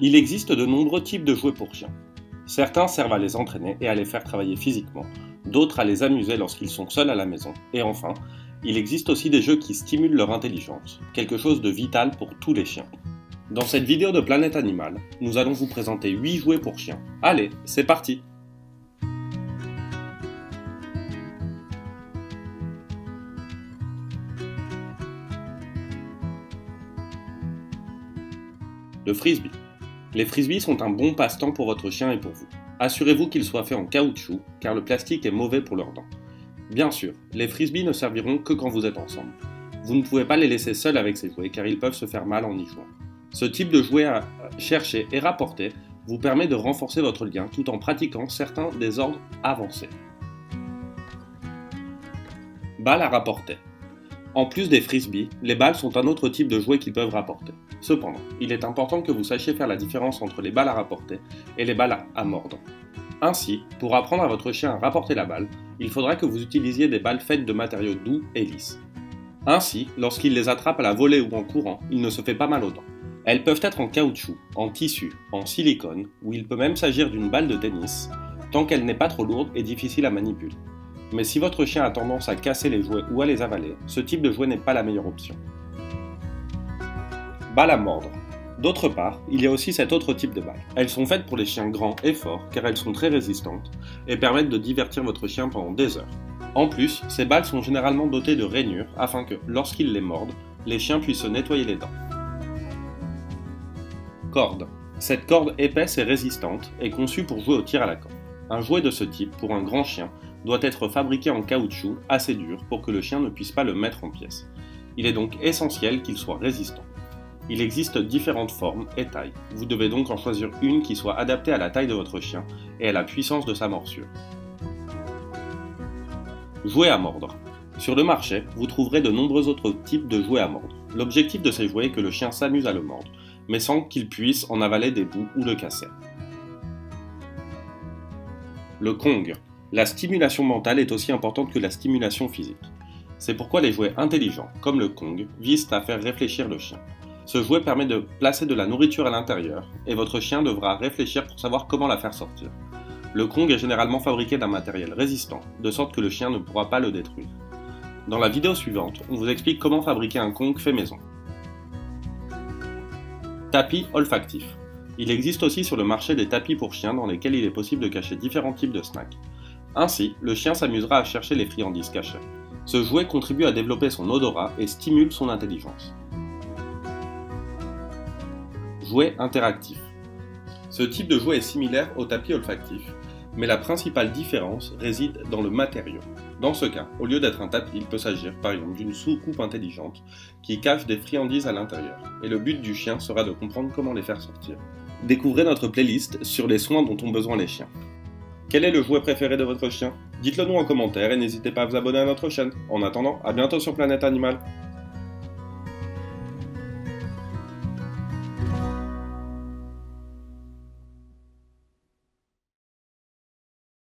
Il existe de nombreux types de jouets pour chiens. Certains servent à les entraîner et à les faire travailler physiquement, d'autres à les amuser lorsqu'ils sont seuls à la maison, et enfin, il existe aussi des jeux qui stimulent leur intelligence, quelque chose de vital pour tous les chiens. Dans cette vidéo de Planète Animal, nous allons vous présenter 8 jouets pour chiens. Allez, c'est parti! Le frisbee. Les frisbees sont un bon passe-temps pour votre chien et pour vous. Assurez-vous qu'ils soient faits en caoutchouc, car le plastique est mauvais pour leurs dents. Bien sûr, les frisbees ne serviront que quand vous êtes ensemble. Vous ne pouvez pas les laisser seuls avec ces jouets, car ils peuvent se faire mal en y jouant. Ce type de jouet à chercher et rapporter vous permet de renforcer votre lien tout en pratiquant certains des ordres avancés. Balles à rapporter. En plus des frisbees, les balles sont un autre type de jouet qu'ils peuvent rapporter. Cependant, il est important que vous sachiez faire la différence entre les balles à rapporter et les balles à mordre. Ainsi, pour apprendre à votre chien à rapporter la balle, il faudra que vous utilisiez des balles faites de matériaux doux et lisses. Ainsi, lorsqu'il les attrape à la volée ou en courant, il ne se fait pas mal aux dents. Elles peuvent être en caoutchouc, en tissu, en silicone, ou il peut même s'agir d'une balle de tennis, tant qu'elle n'est pas trop lourde et difficile à manipuler. Mais si votre chien a tendance à casser les jouets ou à les avaler, ce type de jouet n'est pas la meilleure option. Balles à mordre. D'autre part, il y a aussi cet autre type de balles. Elles sont faites pour les chiens grands et forts car elles sont très résistantes et permettent de divertir votre chien pendant des heures. En plus, ces balles sont généralement dotées de rainures afin que, lorsqu'ils les mordent, les chiens puissent se nettoyer les dents. Corde. Cette corde épaisse et résistante est conçue pour jouer au tir à la corde. Un jouet de ce type, pour un grand chien, doit être fabriqué en caoutchouc assez dur pour que le chien ne puisse pas le mettre en pièces. Il est donc essentiel qu'il soit résistant. Il existe différentes formes et tailles. Vous devez donc en choisir une qui soit adaptée à la taille de votre chien et à la puissance de sa morsure. Jouets à mordre. Sur le marché, vous trouverez de nombreux autres types de jouets à mordre. L'objectif de ces jouets est que le chien s'amuse à le mordre, mais sans qu'il puisse en avaler des bouts ou le casser. Le Kong. La stimulation mentale est aussi importante que la stimulation physique. C'est pourquoi les jouets intelligents, comme le Kong, visent à faire réfléchir le chien. Ce jouet permet de placer de la nourriture à l'intérieur, et votre chien devra réfléchir pour savoir comment la faire sortir. Le Kong est généralement fabriqué d'un matériel résistant, de sorte que le chien ne pourra pas le détruire. Dans la vidéo suivante, on vous explique comment fabriquer un Kong fait maison. Tapis olfactif. Il existe aussi sur le marché des tapis pour chiens dans lesquels il est possible de cacher différents types de snacks. Ainsi, le chien s'amusera à chercher les friandises cachées. Ce jouet contribue à développer son odorat et stimule son intelligence. Jouet interactif. Ce type de jouet est similaire au tapis olfactif, mais la principale différence réside dans le matériau. Dans ce cas, au lieu d'être un tapis, il peut s'agir par exemple d'une soucoupe intelligente qui cache des friandises à l'intérieur, et le but du chien sera de comprendre comment les faire sortir. Découvrez notre playlist sur les soins dont ont besoin les chiens. Quel est le jouet préféré de votre chien? Dites-le nous en commentaire et n'hésitez pas à vous abonner à notre chaîne. En attendant, à bientôt sur Planète Animal.